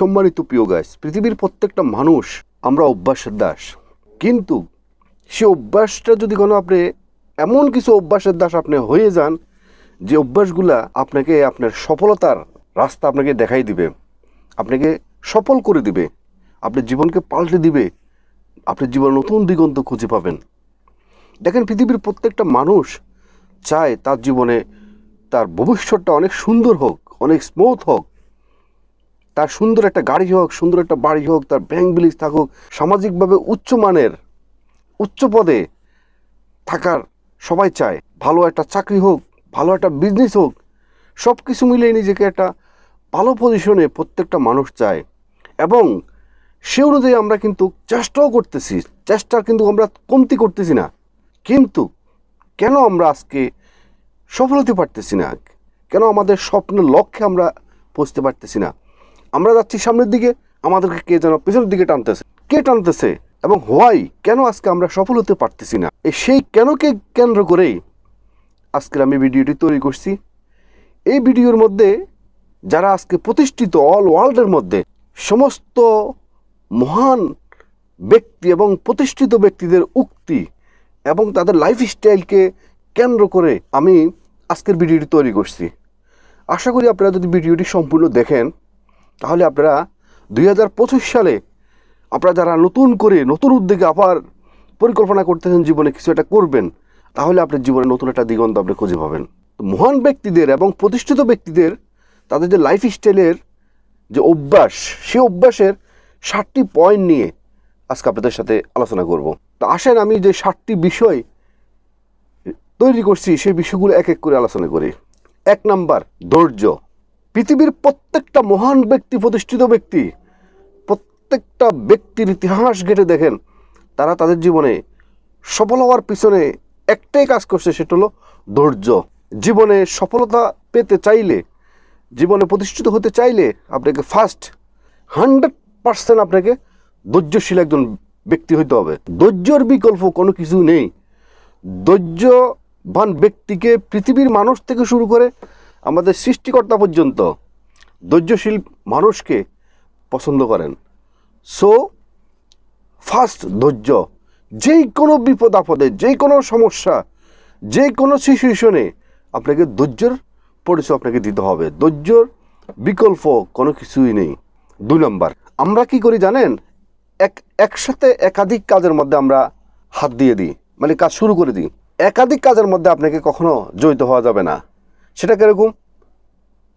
সম্মানিত প্রিয় গাইস, পৃথিবীর প্রত্যেকটা মানুষ আমরা অভ্যাসের দাস। কিন্তু সে অভ্যাসটা যদি কোনো আপনি এমন কিছু অভ্যাসের দাস আপনি হয়ে যান যে অভ্যাসগুলা আপনাকে আপনার সফলতার রাস্তা আপনাকে দেখাই দিবে, আপনাকে সফল করে দিবে, আপনার জীবনকে পাল্টে দিবে, আপনার জীবনে নতুন দিগন্ত খুঁজে পাবেন। দেখেন, পৃথিবীর প্রত্যেকটা মানুষ চায় তার জীবনে তার ভবিষ্যৎটা অনেক সুন্দর হোক, অনেক স্মুথ হোক, তার সুন্দর একটা গাড়ি হোক, সুন্দর একটা বাড়ি হোক, তার ব্যাংক ব্যালেন্স থাকুক, সামাজিকভাবে উচ্চমানের উচ্চ পদে থাকার সবাই চায়, ভালো একটা চাকরি হোক, ভালো একটা বিজনেস হোক, সব কিছু মিলিয়ে নিজেকে একটা ভালো পজিশনে প্রত্যেকটা মানুষ চায়। এবং সে অনুযায়ী আমরা কিন্তু চেষ্টাও করতেছি, চেষ্টা কিন্তু আমরা কমতি করতেছি না। কিন্তু কেন আমরা আজকে সফল হতে পারতেছি না? কেন আমাদের স্বপ্নের লক্ষ্যে আমরা পৌঁছতে পারতেছি না? আমরা যাচ্ছি সামনের দিকে, আমাদেরকে কে যেন পেছনের দিকে টানতেছে। কে টানতেছে এবং হোয়াই, কেন আজকে আমরা সফল হতে পারতেছি না? সেই কেনকে কেন্দ্র করেই আজকের আমি ভিডিওটি তৈরি করছি। এই ভিডিওর মধ্যে যারা আজকে প্রতিষ্ঠিত অল ওয়ার্ল্ডের মধ্যে সমস্ত মহান ব্যক্তি এবং প্রতিষ্ঠিত ব্যক্তিদের উক্তি এবং তাদের লাইফস্টাইলকে কেন্দ্র করে আমি আজকের ভিডিওটি তৈরি করছি। আশা করি আপনারা যদি ভিডিওটি সম্পূর্ণ দেখেন তাহলে আপনারা 2025 সালে আপনারা যারা নতুন করে নতুন উদ্যোগে আবার পরিকল্পনা করতেছেন জীবনে কিছু একটা করবেন, তাহলে আপনার জীবনে নতুন একটা দিগন্ত আপনি খুঁজে পাবেন। মহান ব্যক্তিদের এবং প্রতিষ্ঠিত ব্যক্তিদের তাদের যে লাইফস্টাইলের যে অভ্যাস, সেই অভ্যাসের 7টি পয়েন্ট নিয়ে আজকে আপনাদের সাথে আলোচনা করব। তো আসেন আমি যে 7টি বিষয় তৈরি করছি সেই বিষয়গুলো এক এক করে আলোচনা করি। 1 নাম্বার, ধৈর্য। পৃথিবীর প্রত্যেকটা মহান ব্যক্তি, প্রতিষ্ঠিত ব্যক্তি, প্রত্যেকটা ব্যক্তির ইতিহাস ঘেঁটে দেখেন, তারা তাদের জীবনে সফল হওয়ার পিছনে একটাই কাজ করছে, সেটা হলো ধৈর্য। জীবনে সফলতা পেতে চাইলে, জীবনে প্রতিষ্ঠিত হতে চাইলে আপনাকে ফার্স্ট 100% আপনাকে ধৈর্যশীল একজন ব্যক্তি হইতে হবে। ধৈর্যর বিকল্প কোনো কিছু নেই। ধৈর্যবান ব্যক্তিকে পৃথিবীর মানুষ থেকে শুরু করে আমাদের সৃষ্টিকর্তা পর্যন্ত ধৈর্যশীল মানুষকে পছন্দ করেন। সো ফার্স্ট ধৈর্য। যেই কোনো বিপদ আপদে, যেই কোনো সমস্যা, যে কোনো সিচুয়েশনে আপনাকে ধৈর্যের পরিচয় আপনাকে দিতে হবে। ধৈর্যর বিকল্প কোনো কিছুই নেই। 2 নম্বর, আমরা কি করি জানেন? একসাথে একাধিক কাজের মধ্যে আমরা হাত দিয়ে দিই, মানে কাজ শুরু করে দিই। একাধিক কাজের মধ্যে আপনাকে কখনো জড়িত হওয়া যাবে না। সেটা কীরকম?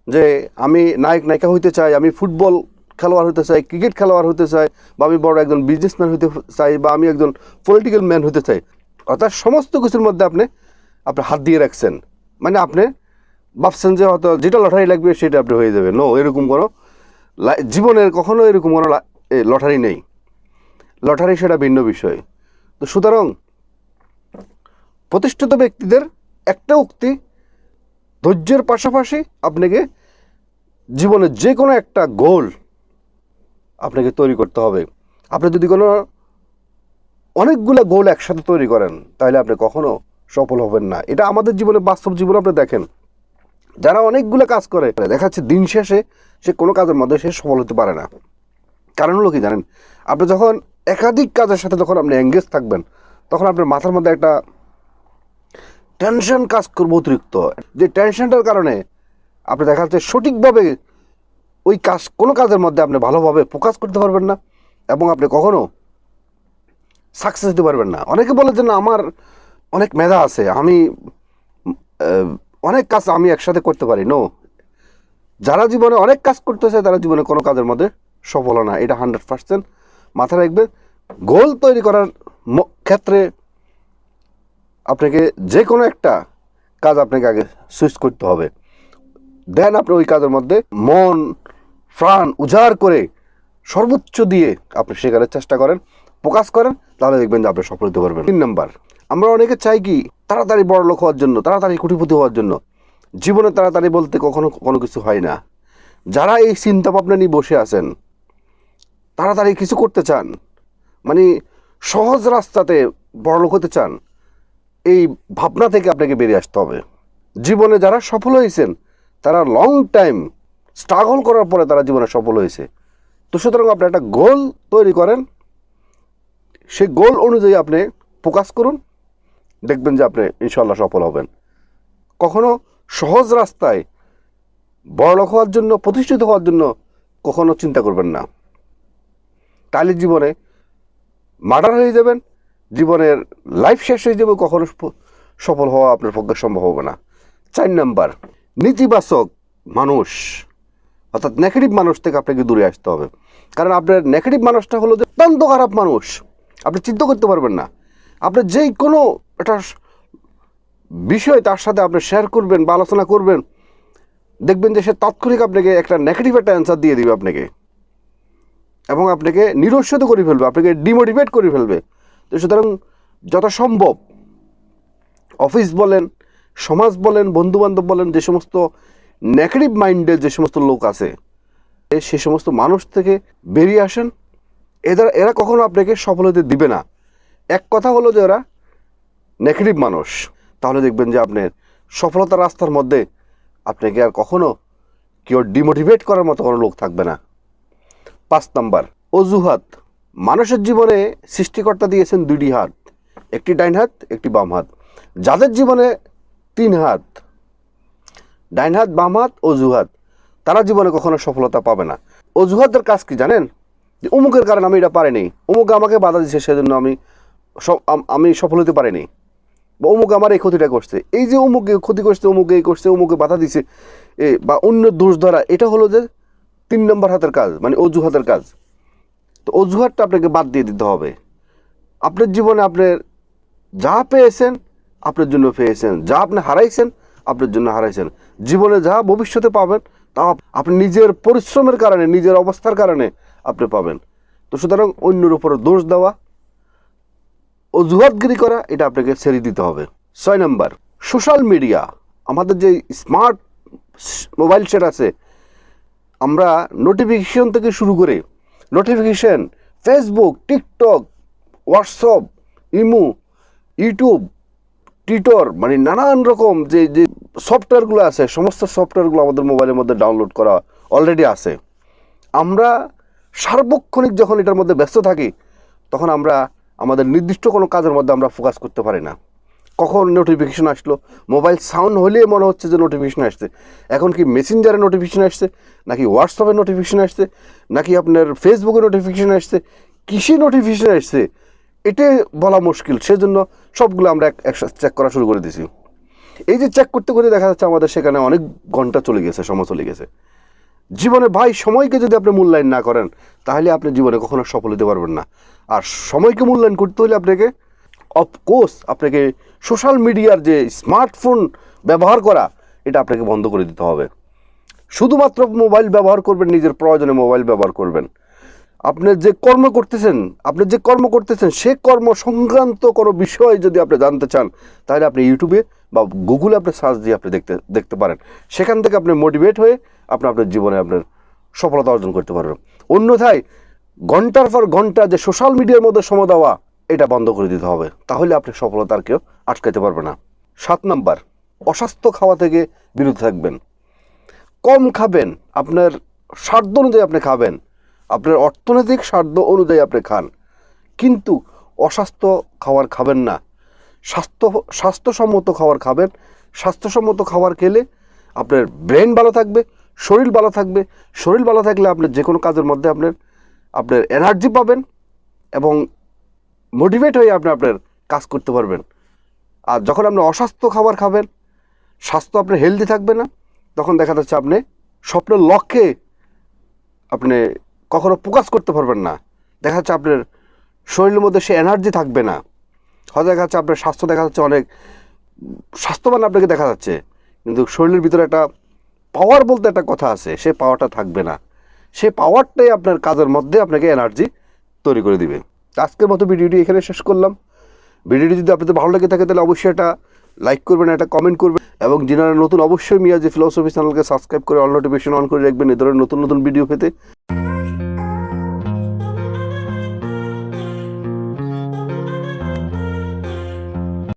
যে আমি নায়িকা হইতে চাই, আমি ফুটবল খেলোয়াড় হতে চাই, ক্রিকেট খেলোয়াড় হতে চাই, বা আমি বড় একজন বিজনেসম্যান হতে চাই, বা আমি একজন পলিটিক্যাল ম্যান হতে চাই। অর্থাৎ সমস্ত কিছুর মধ্যে আপনি হাত দিয়ে রাখছেন, মানে আপনি ভাবছেন যে হয়তো যেটা লটারি লাগবে সেটা আপনি হয়ে যাবে। নো, এরকম কোনো জীবনের কখনো এরকম কোনো লটারি নেই। লটারি সেটা ভিন্ন বিষয়। তো সুতরাং প্রতিষ্ঠিত ব্যক্তিদের একটা উক্তি, ধৈর্যের পাশাপাশি আপনাকে জীবনের যে কোনো একটা গোল আপনাকে তৈরি করতে হবে। আপনি যদি কোনো অনেকগুলো গোল একসাথে তৈরি করেন তাহলে আপনি কখনো সফল হবেন না। এটা আমাদের জীবনে, বাস্তব জীবনে আপনি দেখেন, যারা অনেকগুলো কাজ করে দেখা যাচ্ছে দিন শেষে সে কোনো কাজের মধ্যে সে সফল হতে পারে না। কারণ হলো কি জানেন? আপনি যখন একাধিক কাজের সাথে যখন আপনি এঙ্গেজ থাকবেন, তখন আপনার মাথার মধ্যে একটা টেনশন কাজ করবে অতিরিক্ত। যে টেনশনটার কারণে আপনি দেখা যাচ্ছে সঠিকভাবে ওই কাজ, কোনো কাজের মধ্যে আপনি ভালোভাবে ফোকাস করতে পারবেন না এবং আপনি কখনো সাকসেস দিতে পারবেন না। অনেকে বলে যে না, আমার অনেক মেধা আছে, আমি অনেক কাজ আমি একসাথে করতে পারি। নো, যারা জীবনে অনেক কাজ করতেছে তারা জীবনে কোনো কাজের মধ্যে সফল না। এটা 100% মাথায় রাখবেন। গোল তৈরি করার ক্ষেত্রে আপনাকে যে কোনো একটা কাজ আপনাকে আগে সুইচ করতে হবে, দেন আপনি ওই কাজের মধ্যে মন প্রাণ উজাড় করে সর্বোচ্চ দিয়ে আপনি সেখানে চেষ্টা করেন, ফোকাস করেন, তাহলে দেখবেন যে আপনি সফল হতে পারবেন। 3 নম্বর, আমরা অনেকে চাই কি তাড়াতাড়ি বড় লোক হওয়ার জন্য, তাড়াতাড়ি কোটিপতি হওয়ার জন্য। জীবনে তাড়াতাড়ি বলতে কখনো কোনো কিছু হয় না। যারা এই চিন্তা ভাবনা নিয়ে বসে আছেন, তাড়াতাড়ি কিছু করতে চান, মানে সহজ রাস্তাতে বড় লোক হতে চান, এই ভাবনা থেকে আপনাকে বেরিয়ে আসতে হবে। জীবনে যারা সফল হয়েছেন তারা লং টাইম স্ট্রাগল করার পরে তারা জীবনে সফল হয়েছে। তো সুতরাং আপনি একটা গোল তৈরি করেন, সেই গোল অনুযায়ী আপনি ফোকাস করুন, দেখবেন যে আপনি ইনশাল্লাহ সফল হবেন। কখনো সহজ রাস্তায় বড়লোক হওয়ার জন্য, প্রতিষ্ঠিত হওয়ার জন্য কখনো চিন্তা করবেন না, তাহলে জীবনে মার্ডার হয়ে যাবেন, জীবনের লাইফ শেষ হয়ে যাবে, কখনো সফল হওয়া আপনার পক্ষে সম্ভব হবে না। 4 নাম্বার, নেতিবাচক মানুষ অর্থাৎ নেগেটিভ মানুষ থেকে আপনাকে দূরে আসতে হবে। কারণ আপনার নেগেটিভ মানুষটা হলো যে অত্যন্ত খারাপ মানুষ, আপনি চিন্তা করতে পারবেন না। আপনি যেই কোনো একটা বিষয় তার সাথে আপনি শেয়ার করবেন বা আলোচনা করবেন, দেখবেন যে সে তাৎক্ষণিক আপনাকে একটা নেগেটিভ একটা অ্যান্সার দিয়ে দিবে আপনাকে, এবং আপনাকে নিরুৎসাহিত করে ফেলবে, আপনাকে ডিমোটিভেট করে ফেলবে। তো সুতরাং যত সম্ভব অফিস বলেন, সমাজ বলেন, বন্ধুবান্ধব বলেন, যে সমস্ত নেগেটিভ মাইন্ডের যে সমস্ত লোক আছে, সে সমস্ত মানুষ থেকে বেরিয়ে আসেন। এরা কখনো আপনাকে সফল হতে দিবে না। এক কথা হলো যে এরা নেগেটিভ মানুষ, তাহলে দেখবেন যে আপনার সফলতার রাস্তার মধ্যে আপনাকে আর কখনো কেউ ডিমোটিভেট করার মতো কোনো লোক থাকবে না। 5 নাম্বার, অজুহাত। মানুষের জীবনে সৃষ্টিকর্তা দিয়েছেন 2টি হাত, একটি ডাইন হাত, একটি বাম হাত। যাদের জীবনে 3 হাত, ডাইন হাত, বাম হাত, অজুহাত, তারা জীবনে কখনো সফলতা পাবে না। অজুহাতের কাজ কি জানেন? যে অমুকের কারণে আমি এটা পারিনি, অমুক আমাকে বাধা দিচ্ছে, সেজন্য আমি সফল হতে পারিনি, বা অমুক আমার এই ক্ষতিটা করছে। এই যে অমুকে ক্ষতি করছে, অমুকে এই করছে, অমুকে বাধা দিছে, বা অন্য দোষ ধরা, এটা হলো যে 3 নম্বর হাতের কাজ, মানে অজুহাতের কাজ। তো অজুহাতটা আপনাকে বাদ দিয়ে দিতে হবে। আপনার জীবনে আপনার যা পেয়েছেন আপনার জন্য পেয়েছেন, যা আপনি হারাইছেন আপনার জন্য হারাইছেন। জীবনে যা ভবিষ্যতে পাবেন তা আপনি নিজের পরিশ্রমের কারণে, নিজের অবস্থার কারণে আপনি পাবেন। তো সুতরাং অন্যের উপরে দোষ দেওয়া, অজুহাতগিরি করা, এটা আপনাকে ছেড়ে দিতে হবে। 6 নাম্বার, সোশ্যাল মিডিয়া। আমাদের যে স্মার্ট মোবাইল সেট আছে, আমরা নোটিফিকেশন থেকে শুরু করে notification, Facebook, TikTok, WhatsApp, imo, YouTube, Twitter, মানে নানান রকম যে যে সফটওয়্যারগুলো আছে, সমস্ত সফটওয়্যারগুলো আমাদের মোবাইলের মধ্যে ডাউনলোড করা অলরেডি আছে। আমরা সার্বক্ষণিক যখন এটার মধ্যে ব্যস্ত থাকি, তখন আমরা আমাদের নির্দিষ্ট কোনো কাজের মধ্যে আমরা ফোকাস করতে পারি না। কখন নোটিফিকেশন আসলো, মোবাইল সাউন্ড হলেই মনে হচ্ছে যে নোটিফিকেশন আসছে। এখন কি মেসেঞ্জারে নোটিফিকেশন আসছে, নাকি হোয়াটসঅ্যাপে নোটিফিকেশন আসছে, নাকি আপনার ফেসবুকে নোটিফিকেশন আসছে, কিসে নোটিফিকেশন আসছে এটা বলা মুশকিল। সেজন্য সবগুলো আমরা একসাথে চেক করা শুরু করে দিয়েছি। এই যে চেক করতে করতে দেখা যাচ্ছে আমাদের সেখানে অনেক ঘন্টা চলে গেছে, সময় চলে গেছে। জীবনে ভাই, সময়কে যদি আপনি মূল্যায়ন না করেন, তাহলে আপনি জীবনে কখনো সফল হতে পারবেন না। আর সময়কে মূল্যায়ন করতে হলে আপনাকে অফকোর্স আপনাকে সোশ্যাল মিডিয়ার যে স্মার্টফোন ব্যবহার করা, এটা আপনাকে বন্ধ করে দিতে হবে। শুধুমাত্র মোবাইল ব্যবহার করবেন, নিজের প্রয়োজনে মোবাইল ব্যবহার করবেন। আপনি যে কর্ম করতেছেন সে কর্ম সংক্রান্ত কোনো বিষয় যদি আপনি জানতে চান, তাহলে আপনি ইউটিউবে বা গুগলে আপনি সার্চ দিয়ে আপনি দেখতে পারেন। সেখান থেকে আপনি মোটিভেট হয়ে আপনার জীবনে আপনার সফলতা অর্জন করতে পারবেন। অন্যথায় ঘন্টার পর ঘন্টা যে সোশ্যাল মিডিয়ার মধ্যে সময় দেওয়া, এটা বন্ধ করে দিতে হবে, তাহলে আপনি সফলতার কেউ আটকাতে পারবে না। 7 নাম্বার, অস্বাস্থ্য খাওয়া থেকে বিরত থাকবেন। কম খাবেন, আপনার স্বার্থ অনুযায়ী আপনি খাবেন, আপনার অর্থনৈতিক স্বার্থ অনুযায়ী আপনি খান, কিন্তু অস্বাস্থ্য খাবার খাবেন না। স্বাস্থ্যসম্মত খাবার খাবেন। স্বাস্থ্যসম্মত খাবার খেলে আপনার ব্রেন ভালো থাকবে, শরীর ভালো থাকবে। শরীর ভালো থাকলে আপনার যে কোনো কাজের মধ্যে আপনার এনার্জি পাবেন এবং মোটিভেট হয়ে আপনার কাজ করতে পারবেন। আর যখন আপনি অস্বাস্থ্য খাবার খাবেন, স্বাস্থ্য আপনার হেলদি থাকবে না, তখন দেখা যাচ্ছে আপনি স্বপ্নের লক্ষ্যে আপনি কখনো ফোকাস করতে পারবেন না। দেখা যাচ্ছে আপনার শরীরের মধ্যে সে এনার্জি থাকবে না। হয়তো দেখা যাচ্ছে আপনার স্বাস্থ্য দেখা যাচ্ছে অনেক স্বাস্থ্যবান আপনাকে দেখা যাচ্ছে, কিন্তু শরীরের ভিতরে একটা পাওয়ার বলতে একটা কথা আছে, সে পাওয়ারটা থাকবে না। সে পাওয়ারটাই আপনার কাজের মধ্যে আপনাকে এনার্জি তৈরি করে দিবে। আজকের মতো ভিডিওটি এখানে শেষ করলাম। ভিডিওটি যদি আপনাদের ভালো লাগে থাকে, তাহলে অবশ্যই এটা লাইক করবেন, এটা কমেন্ট করবেন, এবং যারা নতুন অবশ্যই মিয়াজি ফিলোসফি চ্যানেলকে সাবস্ক্রাইব করে অল নোটিফিকেশন অন করে রাখবেন এই ধরনের নতুন নতুন ভিডিও পেতে।